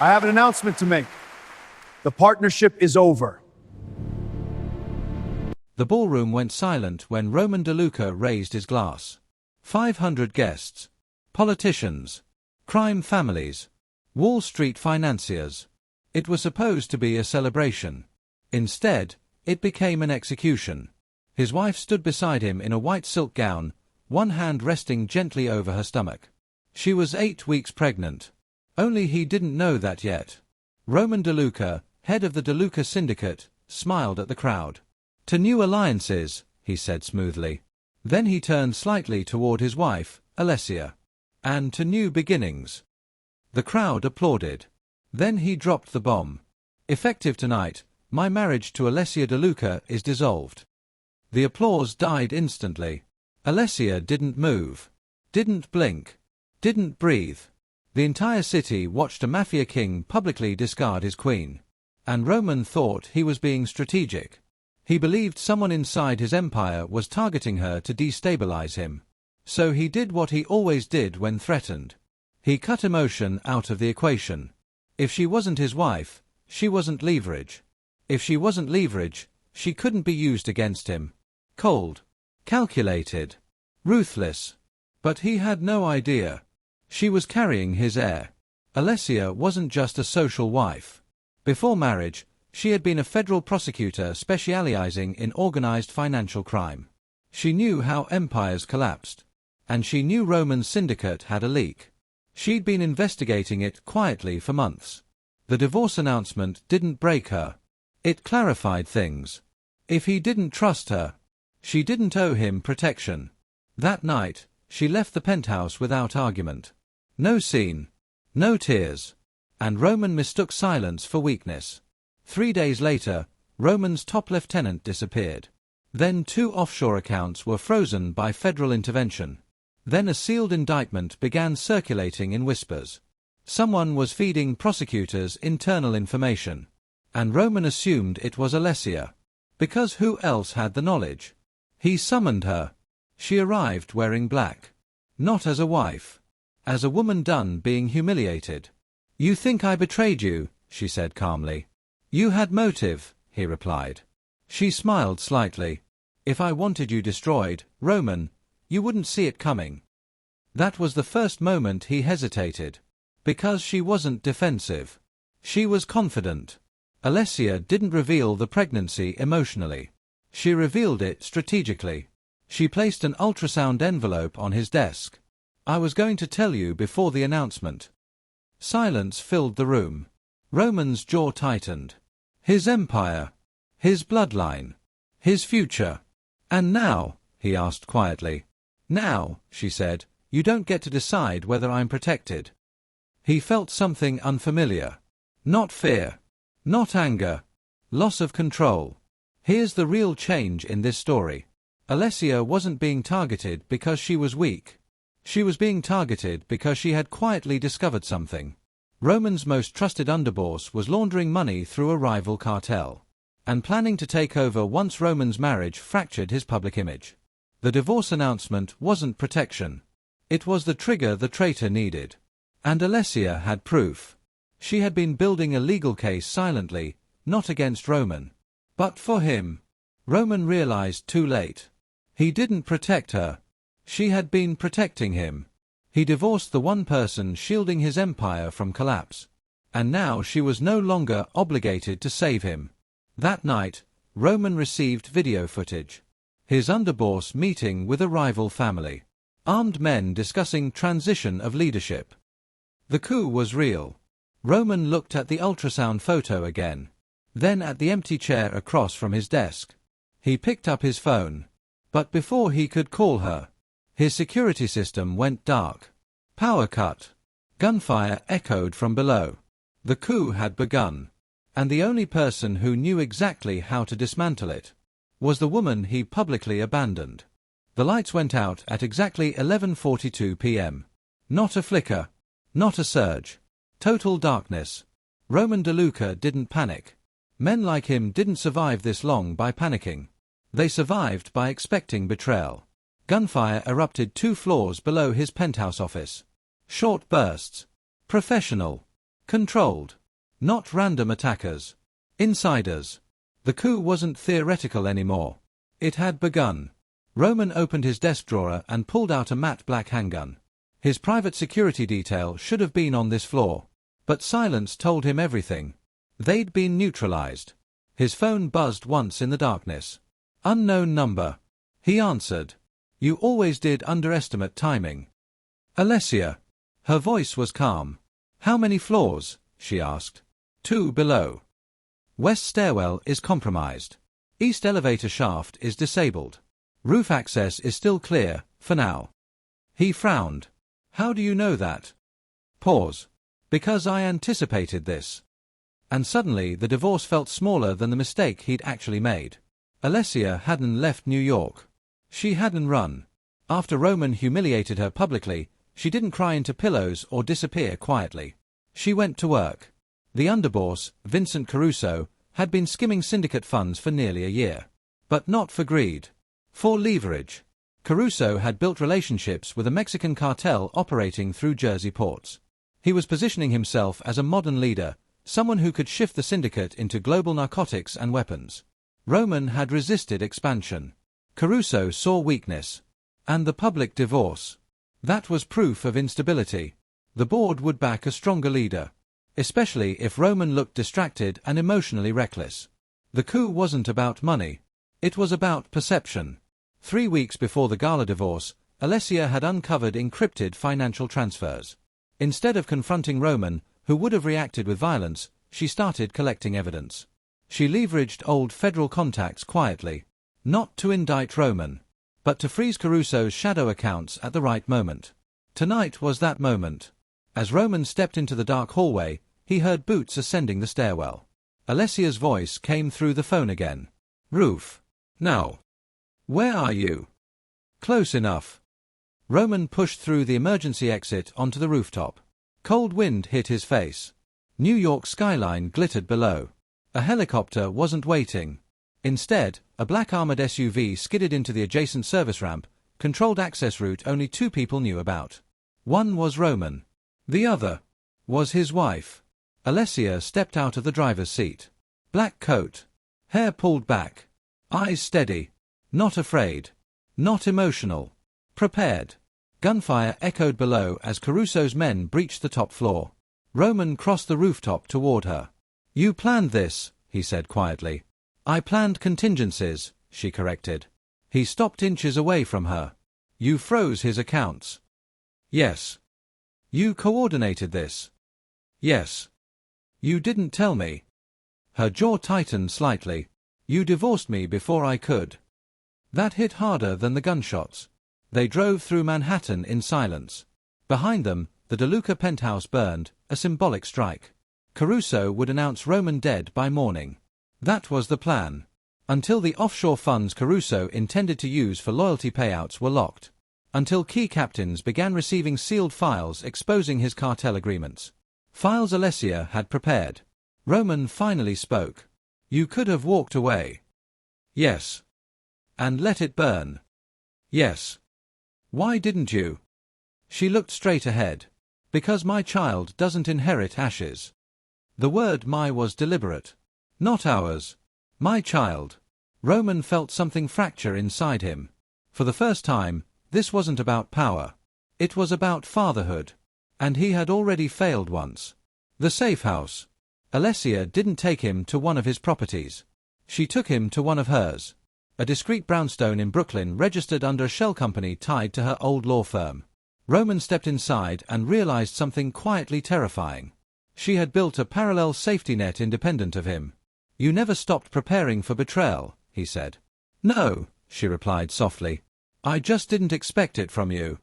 I have an announcement to make. The partnership is over. The ballroom went silent when Roman DeLuca raised his glass. 500 guests. Politicians. Crime families. Wall Street financiers. It was supposed to be a celebration. Instead, it became an execution. His wife stood beside him in a white silk gown, one hand resting gently over her stomach. She was 8 weeks pregnant. Only he didn't know that yet. Roman DeLuca, head of the DeLuca syndicate, smiled at the crowd. "To new alliances," he said smoothly. Then he turned slightly toward his wife, Alessia. "And to new beginnings." The crowd applauded. Then he dropped the bomb. "Effective tonight, my marriage to Alessia DeLuca is dissolved." The applause died instantly. Alessia didn't move. Didn't blink. Didn't breathe. The entire city watched a Mafia king publicly discard his queen. And Roman thought he was being strategic. He believed someone inside his empire was targeting her to destabilize him. So he did what he always did when threatened. He cut emotion out of the equation. If she wasn't his wife, she wasn't leverage. If she wasn't leverage, she couldn't be used against him. Cold. Calculated. Ruthless. But he had no idea. She was carrying his heir. Alessia wasn't just a social wife. Before marriage, she had been a federal prosecutor specializing in organized financial crime. She knew how empires collapsed. And she knew Roman's syndicate had a leak. She'd been investigating it quietly for months. The divorce announcement didn't break her. It clarified things. If he didn't trust her, she didn't owe him protection. That night, she left the penthouse without argument. No scene. No tears. And Roman mistook silence for weakness. 3 days later, Roman's top lieutenant disappeared. Then 2 offshore accounts were frozen by federal intervention. Then a sealed indictment began circulating in whispers. Someone was feeding prosecutors internal information. And Roman assumed it was Alessia. Because who else had the knowledge? He summoned her. She arrived wearing black. Not as a wife. As a woman done being humiliated. "You think I betrayed you," she said calmly. "You had motive," he replied. She smiled slightly. "If I wanted you destroyed, Roman, you wouldn't see it coming." That was the first moment he hesitated. Because she wasn't defensive. She was confident. Alessia didn't reveal the pregnancy emotionally. She revealed it strategically. She placed an ultrasound envelope on his desk. "I was going to tell you before the announcement." Silence filled the room. Roman's jaw tightened. His empire. His bloodline. His future. "And now?" he asked quietly. "Now," she said, "you don't get to decide whether I'm protected." He felt something unfamiliar. Not fear. Not anger. Loss of control. Here's the real change in this story. Alessia wasn't being targeted because she was weak. She was being targeted because she had quietly discovered something. Roman's most trusted underboss was laundering money through a rival cartel. And planning to take over once Roman's marriage fractured his public image. The divorce announcement wasn't protection. It was the trigger the traitor needed. And Alessia had proof. She had been building a legal case silently, not against Roman. But for him. Roman realized too late. He didn't protect her. She had been protecting him. He divorced the one person shielding his empire from collapse. And now she was no longer obligated to save him. That night, Roman received video footage. His underboss meeting with a rival family. Armed men discussing transition of leadership. The coup was real. Roman looked at the ultrasound photo again. Then at the empty chair across from his desk. He picked up his phone. But before he could call her, his security system went dark. Power cut. Gunfire echoed from below. The coup had begun. And the only person who knew exactly how to dismantle it was the woman he publicly abandoned. The lights went out at exactly 11:42 p.m. Not a flicker. Not a surge. Total darkness. Roman DeLuca didn't panic. Men like him didn't survive this long by panicking. They survived by expecting betrayal. Gunfire erupted 2 floors below his penthouse office. Short bursts. Professional. Controlled. Not random attackers. Insiders. The coup wasn't theoretical anymore. It had begun. Roman opened his desk drawer and pulled out a matte black handgun. His private security detail should have been on this floor. But silence told him everything. They'd been neutralized. His phone buzzed once in the darkness. Unknown number. He answered. You always did underestimate timing. Alessia. Her voice was calm. How many floors? She asked. 2 below. West stairwell is compromised. East elevator shaft is disabled. Roof access is still clear, for now. He frowned. How do you know that? Pause. Because I anticipated this. And suddenly the divorce felt smaller than the mistake he'd actually made. Alessia hadn't left New York. She hadn't run. After Roman humiliated her publicly, she didn't cry into pillows or disappear quietly. She went to work. The underboss, Vincent Caruso, had been skimming syndicate funds for nearly a year. But not for greed. For leverage. Caruso had built relationships with a Mexican cartel operating through Jersey ports. He was positioning himself as a modern leader, someone who could shift the syndicate into global narcotics and weapons. Roman had resisted expansion. Caruso saw weakness. And the public divorce. That was proof of instability. The board would back a stronger leader. Especially if Roman looked distracted and emotionally reckless. The coup wasn't about money. It was about perception. 3 weeks before the gala divorce, Allesia had uncovered encrypted financial transfers. Instead of confronting Roman, who would have reacted with violence, she started collecting evidence. She leveraged old federal contacts quietly. Not to indict Roman, but to freeze Caruso's shadow accounts at the right moment. Tonight was that moment. As Roman stepped into the dark hallway, he heard boots ascending the stairwell. Alessia's voice came through the phone again. Roof. Now. Where are you? Close enough. Roman pushed through the emergency exit onto the rooftop. Cold wind hit his face. New York skyline glittered below. A helicopter wasn't waiting. Instead, a black armored SUV skidded into the adjacent service ramp, controlled access route only 2 people knew about. One was Roman. The other was his wife. Alessia stepped out of the driver's seat. Black coat. Hair pulled back. Eyes steady. Not afraid. Not emotional. Prepared. Gunfire echoed below as Caruso's men breached the top floor. Roman crossed the rooftop toward her. You planned this, he said quietly. I planned contingencies, she corrected. He stopped inches away from her. You froze his accounts. Yes. You coordinated this. Yes. You didn't tell me. Her jaw tightened slightly. You divorced me before I could. That hit harder than the gunshots. They drove through Manhattan in silence. Behind them, the DeLuca penthouse burned, a symbolic strike. Caruso would announce Roman dead by morning. That was the plan. Until the offshore funds Caruso intended to use for loyalty payouts were locked. Until key captains began receiving sealed files exposing his cartel agreements. Files Alessia had prepared. Roman finally spoke. You could have walked away. Yes. And let it burn. Yes. Why didn't you? She looked straight ahead. Because my child doesn't inherit ashes. The word my was deliberate. Not ours. My child. Roman felt something fracture inside him. For the first time, this wasn't about power. It was about fatherhood. And he had already failed once. The safe house. Alessia didn't take him to one of his properties. She took him to one of hers. A discreet brownstone in Brooklyn registered under a shell company tied to her old law firm. Roman stepped inside and realized something quietly terrifying. She had built a parallel safety net independent of him. You never stopped preparing for betrayal, he said. No, she replied softly. I just didn't expect it from you.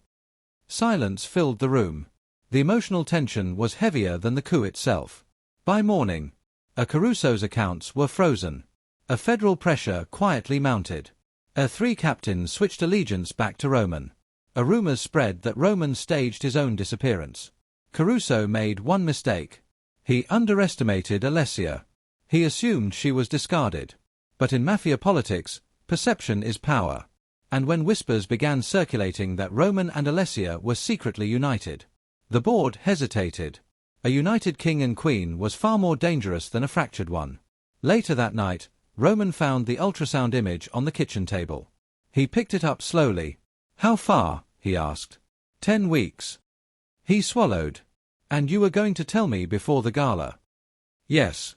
Silence filled the room. The emotional tension was heavier than the coup itself. By morning, Caruso's accounts were frozen. A federal pressure quietly mounted. 3 captains switched allegiance back to Roman. Rumors spread that Roman staged his own disappearance. Caruso made one mistake. He underestimated Alessia. He assumed she was discarded. But in Mafia politics, perception is power. And when whispers began circulating that Roman and Alessia were secretly united, the board hesitated. A united king and queen was far more dangerous than a fractured one. Later that night, Roman found the ultrasound image on the kitchen table. He picked it up slowly. "How far?" he asked. 10 weeks. He swallowed. "And you were going to tell me before the gala?" "Yes."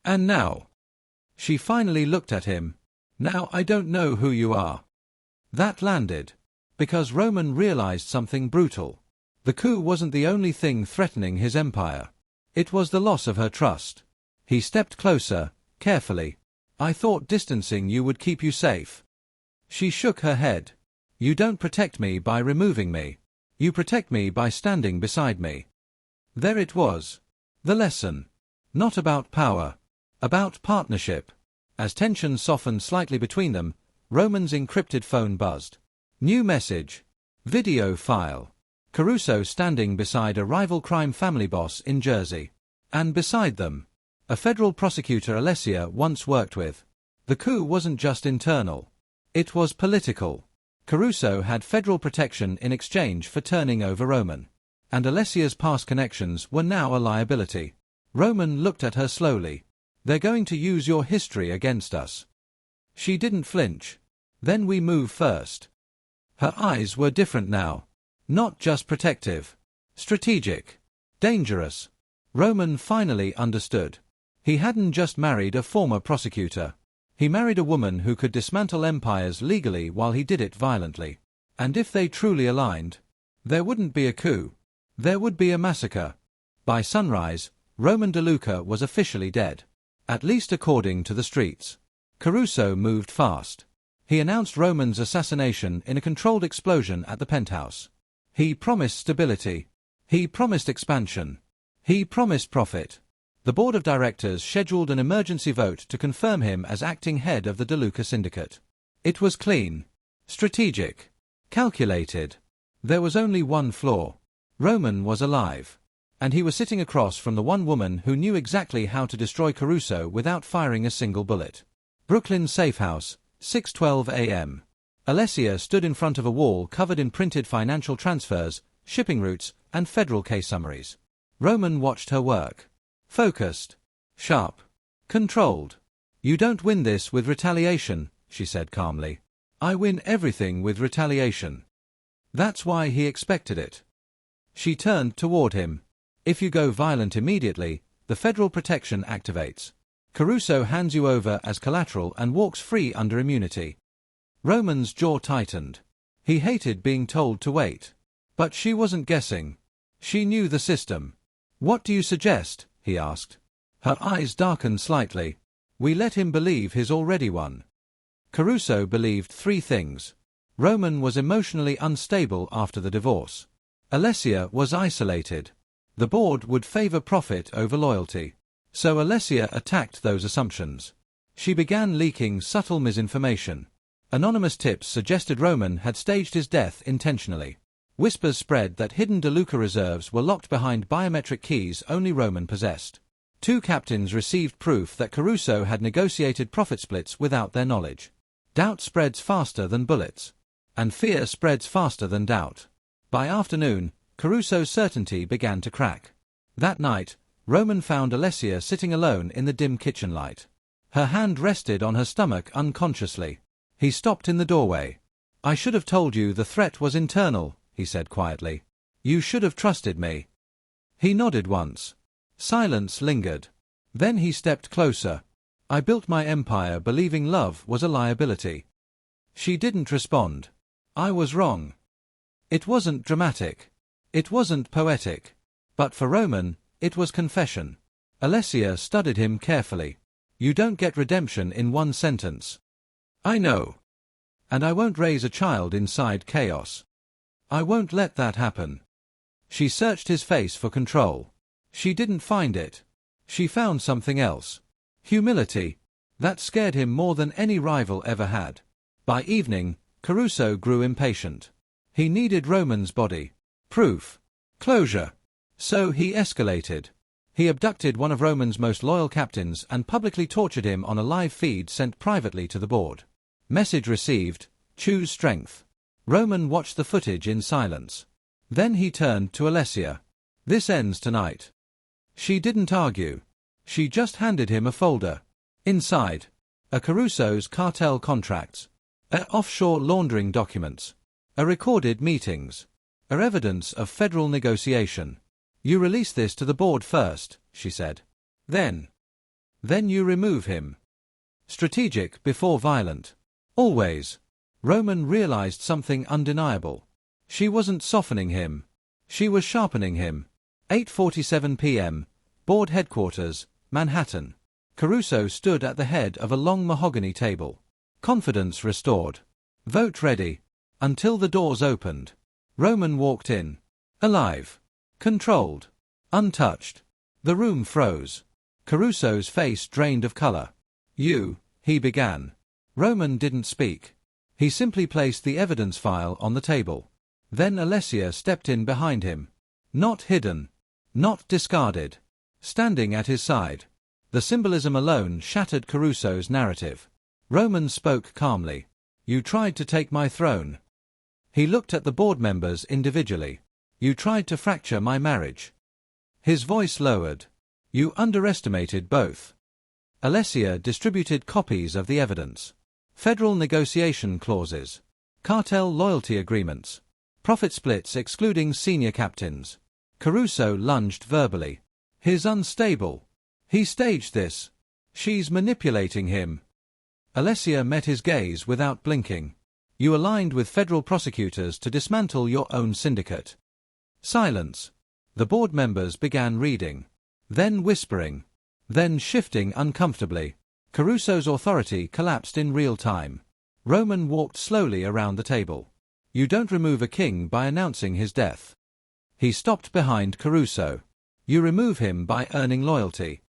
"And now?" She finally looked at him. "Now I don't know who you are." That landed. Because Roman realized something brutal. The coup wasn't the only thing threatening his empire. It was the loss of her trust. He stepped closer, carefully. "I thought distancing you would keep you safe." She shook her head. "You don't protect me by removing me. You protect me by standing beside me." There it was. The lesson. Not about power. About partnership. As tension softened slightly between them, Roman's encrypted phone buzzed. New message. Video file. Caruso standing beside a rival crime family boss in Jersey. And beside them, a federal prosecutor Alessia once worked with. The coup wasn't just internal. It was political. Caruso had federal protection in exchange for turning over Roman. And Alessia's past connections were now a liability. Roman looked at her slowly. "They're going to use your history against us." She didn't flinch. "Then we move first." Her eyes were different now. Not just protective. Strategic. Dangerous. Roman finally understood. He hadn't just married a former prosecutor. He married a woman who could dismantle empires legally while he did it violently. And if they truly aligned, there wouldn't be a coup. There would be a massacre. By sunrise, Roman DeLuca was officially dead. At least according to the streets. Caruso moved fast. He announced Roman's assassination in a controlled explosion at the penthouse. He promised stability. He promised expansion. He promised profit. The board of directors scheduled an emergency vote to confirm him as acting head of the DeLuca syndicate. It was clean. Strategic. Calculated. There was only one flaw. Roman was alive. And he was sitting across from the one woman who knew exactly how to destroy Caruso without firing a single bullet. Brooklyn safe house, 6:12 a.m. Alessia stood in front of a wall covered in printed financial transfers, shipping routes, and federal case summaries. Roman watched her work. Focused. Sharp. Controlled. "You don't win this with retaliation," she said calmly. "I win everything with retaliation." That's why he expected it. She turned toward him. "If you go violent immediately, the federal protection activates. Caruso hands you over as collateral and walks free under immunity." Roman's jaw tightened. He hated being told to wait. But she wasn't guessing. She knew the system. "What do you suggest?" he asked. Her eyes darkened slightly. "We let him believe he's already won." Caruso believed 3 things. Roman was emotionally unstable after the divorce. Allesia was isolated. The board would favor profit over loyalty. So Allesia attacked those assumptions. She began leaking subtle misinformation. Anonymous tips suggested Roman had staged his death intentionally. Whispers spread that hidden DeLuca reserves were locked behind biometric keys only Roman possessed. 2 captains received proof that Caruso had negotiated profit splits without their knowledge. Doubt spreads faster than bullets. And fear spreads faster than doubt. By afternoon, Caruso's certainty began to crack. That night, Roman found Alessia sitting alone in the dim kitchen light. Her hand rested on her stomach unconsciously. He stopped in the doorway. "I should have told you the threat was internal," he said quietly. "You should have trusted me." He nodded once. Silence lingered. Then he stepped closer. "I built my empire believing love was a liability." She didn't respond. "I was wrong." It wasn't dramatic. It wasn't poetic. But for Roman, it was confession. Alessia studied him carefully. "You don't get redemption in one sentence." "I know. And I won't raise a child inside chaos. I won't let that happen." She searched his face for control. She didn't find it. She found something else. Humility. That scared him more than any rival ever had. By evening, Caruso grew impatient. He needed Roman's body. Proof. Closure. So he escalated. He abducted one of Roman's most loyal captains and publicly tortured him on a live feed sent privately to the board. Message received, "Choose strength." Roman watched the footage in silence. Then he turned to Alessia. "This ends tonight. She didn't argue. She just handed him a folder. Inside, a Caruso's cartel contracts, a offshore laundering documents, a recorded meetings, a evidence of federal negotiation. You release this to the board first, she said. Then you remove him. Strategic before violent. Always. Roman realized something undeniable. She wasn't softening him. She was sharpening him. 8:47 p.m., board headquarters, Manhattan. Caruso stood at the head of a long mahogany table. Confidence restored. Vote ready. Until the doors opened. Roman walked in. Alive. Controlled. Untouched. The room froze. Caruso's face drained of color. He began. Roman didn't speak. He simply placed the evidence file on the table. Then Allesia stepped in behind him. Not hidden. Not discarded. Standing at his side. The symbolism alone shattered Caruso's narrative. Roman spoke calmly. You tried to take my throne. He looked at the board members individually. You tried to fracture my marriage. His voice lowered. You underestimated both. Alessia distributed copies of the evidence. Federal negotiation clauses. Cartel loyalty agreements. Profit splits excluding senior captains. Caruso lunged verbally. He's unstable. He staged this. She's manipulating him. Alessia met his gaze without blinking. You aligned with federal prosecutors to dismantle your own syndicate. Silence. The board members began reading. Then whispering. Then shifting uncomfortably. Caruso's authority collapsed in real time. Roman walked slowly around the table. You don't remove a king by announcing his death. He stopped behind Caruso. You remove him by earning loyalty.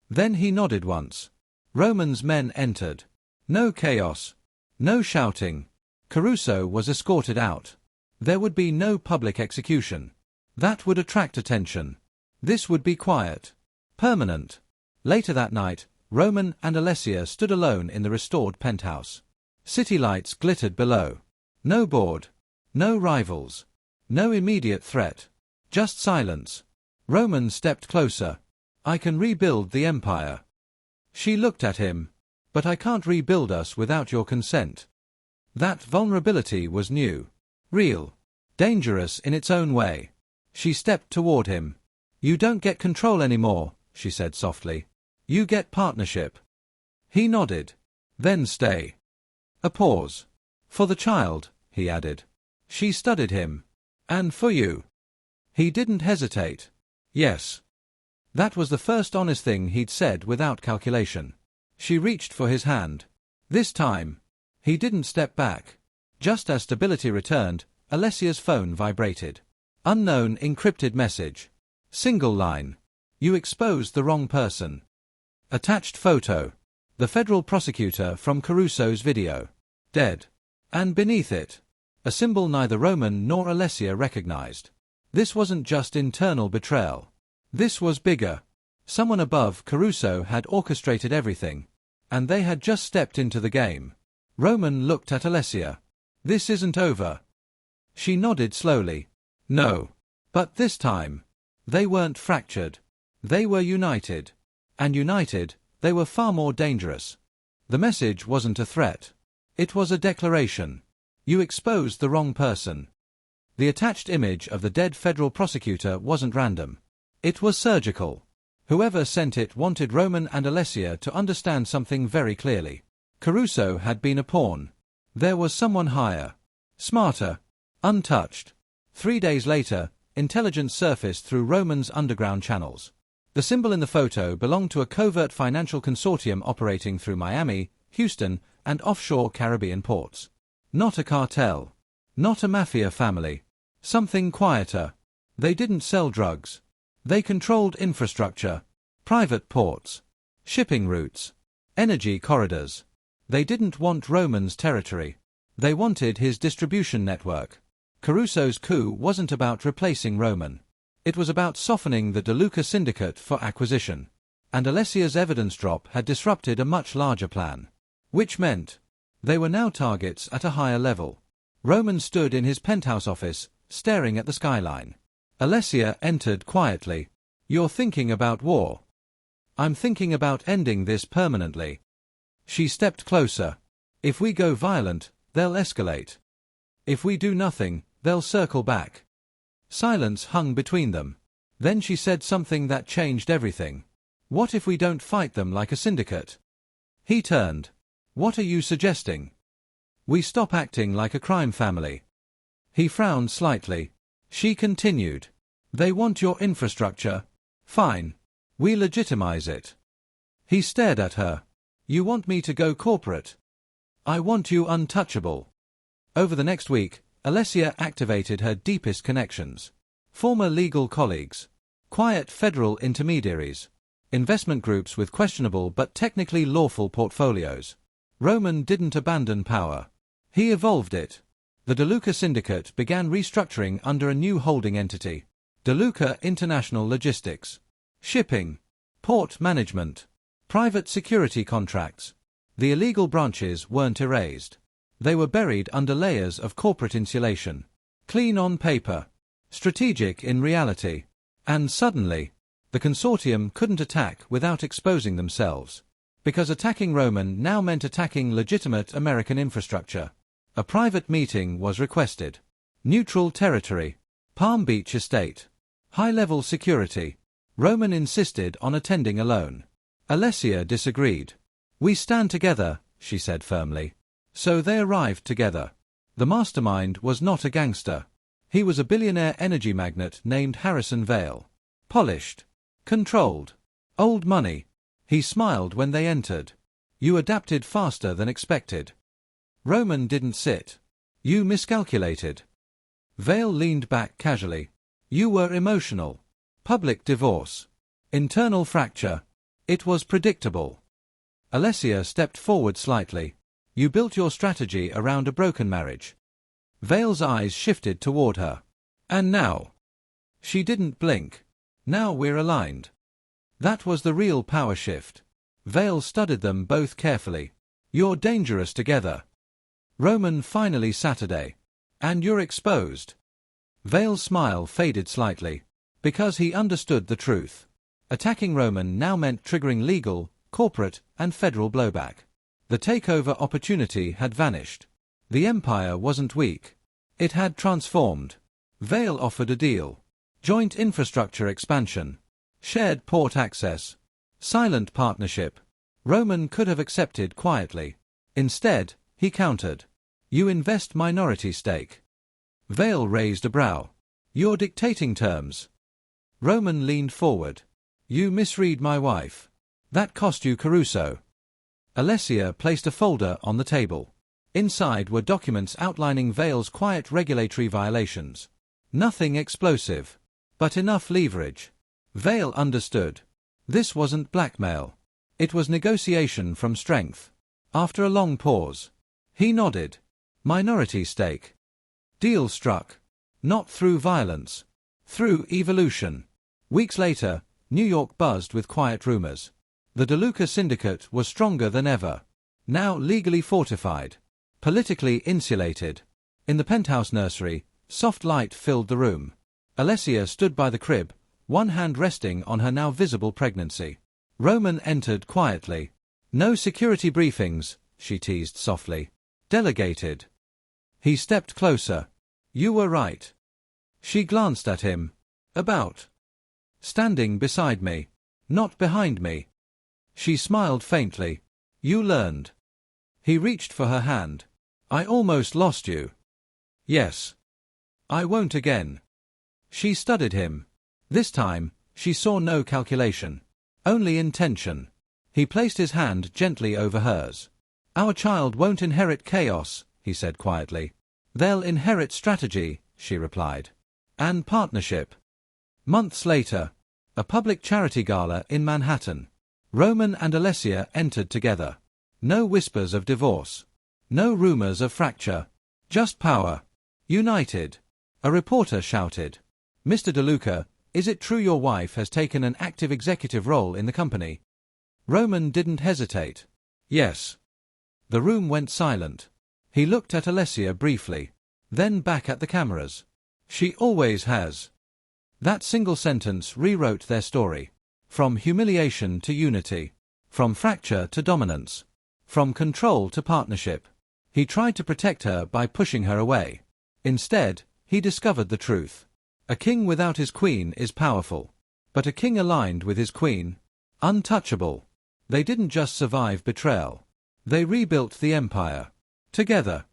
Then he nodded once. Roman's men entered. No chaos. No shouting. Caruso was escorted out. There would be no public execution. That would attract attention. This would be quiet. Permanent. Later that night, Roman and Alessia stood alone in the restored penthouse. City lights glittered below. No board. No rivals. No immediate threat. Just silence. Roman stepped closer. I can rebuild the empire. She looked at him. But I can't rebuild us without your consent. That vulnerability was new. Real. Dangerous in its own way. She stepped toward him. You don't get control anymore, she said softly. You get partnership. He nodded. Then stay. A pause. For the child, he added. She studied him. And for you. He didn't hesitate. Yes. That was the first honest thing he'd said without calculation. She reached for his hand. This time, he didn't step back. Just as stability returned, Alessia's phone vibrated. Unknown encrypted message. Single line. You exposed the wrong person. Attached photo. The federal prosecutor from Caruso's video. Dead. And beneath it, a symbol neither Roman nor Allesia recognized. This wasn't just internal betrayal. This was bigger. Someone above Caruso had orchestrated everything. And they had just stepped into the game. Roman looked at Allesia. This isn't over. She nodded slowly. No. But this time, they weren't fractured. They were united. And united, they were far more dangerous. The message wasn't a threat. It was a declaration. You exposed the wrong person. The attached image of the dead federal prosecutor wasn't random. It was surgical. Whoever sent it wanted Roman and Allesia to understand something very clearly. Caruso had been a pawn. There was someone higher. Smarter. Untouched. 3 days later, intelligence surfaced through Roman's underground channels. The symbol in the photo belonged to a covert financial consortium operating through Miami, Houston, and offshore Caribbean ports. Not a cartel. Not a mafia family. Something quieter. They didn't sell drugs. They controlled infrastructure. Private ports. Shipping routes. Energy corridors. They didn't want Roman's territory. They wanted his distribution network. Caruso's coup wasn't about replacing Roman. It was about softening the DeLuca syndicate for acquisition. And Alessia's evidence drop had disrupted a much larger plan. Which meant they were now targets at a higher level. Roman stood in his penthouse office, staring at the skyline. Allesia entered quietly. You're thinking about war. I'm thinking about ending this permanently. She stepped closer. If we go violent, they'll escalate. If we do nothing, they'll circle back. Silence hung between them. Then she said something that changed everything. What if we don't fight them like a syndicate? He turned. What are you suggesting? We stop acting like a crime family. He frowned slightly. She continued. They want your infrastructure. Fine. We legitimize it. He stared at her. You want me to go corporate? I want you untouchable. Over the next week, Alessia activated her deepest connections. Former legal colleagues. Quiet federal intermediaries. Investment groups with questionable but technically lawful portfolios. Roman didn't abandon power. He evolved it. The DeLuca syndicate began restructuring under a new holding entity. DeLuca International Logistics. Shipping. Port management. Private security contracts. The illegal branches weren't erased. They were buried under layers of corporate insulation. Clean on paper. Strategic in reality. And suddenly, the consortium couldn't attack without exposing themselves. Because attacking Roman now meant attacking legitimate American infrastructure. A private meeting was requested. Neutral territory. Palm Beach estate. High-level security. Roman insisted on attending alone. Alessia disagreed. We stand together, she said firmly. So they arrived together. The mastermind was not a gangster. He was a billionaire energy magnate named Harrison Vale. Polished. Controlled. Old money. He smiled when they entered. You adapted faster than expected. Roman didn't sit. You miscalculated. Vale leaned back casually. You were emotional. Public divorce. Internal fracture. It was predictable. Alessia stepped forward slightly. You built your strategy around a broken marriage. Vale's eyes shifted toward her. And now? She didn't blink. Now we're aligned. That was the real power shift. Vale studied them both carefully. You're dangerous together. Roman finally Saturday. And you're exposed. Vale's smile faded slightly. Because he understood the truth. Attacking Roman now meant triggering legal, corporate, and federal blowback. The takeover opportunity had vanished. The empire wasn't weak. It had transformed. Vale offered a deal. Joint infrastructure expansion. Shared port access. Silent partnership. Roman could have accepted quietly. Instead, he countered. You invest minority stake. Vale raised a brow. You're dictating terms. Roman leaned forward. You misread my wife. That cost you Caruso. Alessia placed a folder on the table. Inside were documents outlining Vale's quiet regulatory violations. Nothing explosive. But enough leverage. Vale understood. This wasn't blackmail. It was negotiation from strength. After a long pause, he nodded. Minority stake. Deal struck. Not through violence. Through evolution. Weeks later, New York buzzed with quiet rumors. The DeLuca syndicate was stronger than ever. Now legally fortified. Politically insulated. In the penthouse nursery, soft light filled the room. Alessia stood by the crib, one hand resting on her now visible pregnancy. Roman entered quietly. No security briefings, she teased softly. Delegated. He stepped closer. You were right. She glanced at him. About. Standing beside me. Not behind me. She smiled faintly. You learned. He reached for her hand. I almost lost you. Yes. I won't again. She studied him. This time, she saw no calculation. Only intention. He placed his hand gently over hers. Our child won't inherit chaos, he said quietly. They'll inherit strategy, she replied. And partnership. Months later, a public charity gala in Manhattan. Roman and Alessia entered together. No whispers of divorce. No rumors of fracture. Just power. United. A reporter shouted. Mr. DeLuca, is it true your wife has taken an active executive role in the company? Roman didn't hesitate. Yes. The room went silent. He looked at Alessia briefly. Then back at the cameras. She always has. That single sentence rewrote their story. From humiliation to unity. From fracture to dominance. From control to partnership. He tried to protect her by pushing her away. Instead, he discovered the truth. A king without his queen is powerful. But a king aligned with his queen? Untouchable. They didn't just survive betrayal. They rebuilt the empire. Together.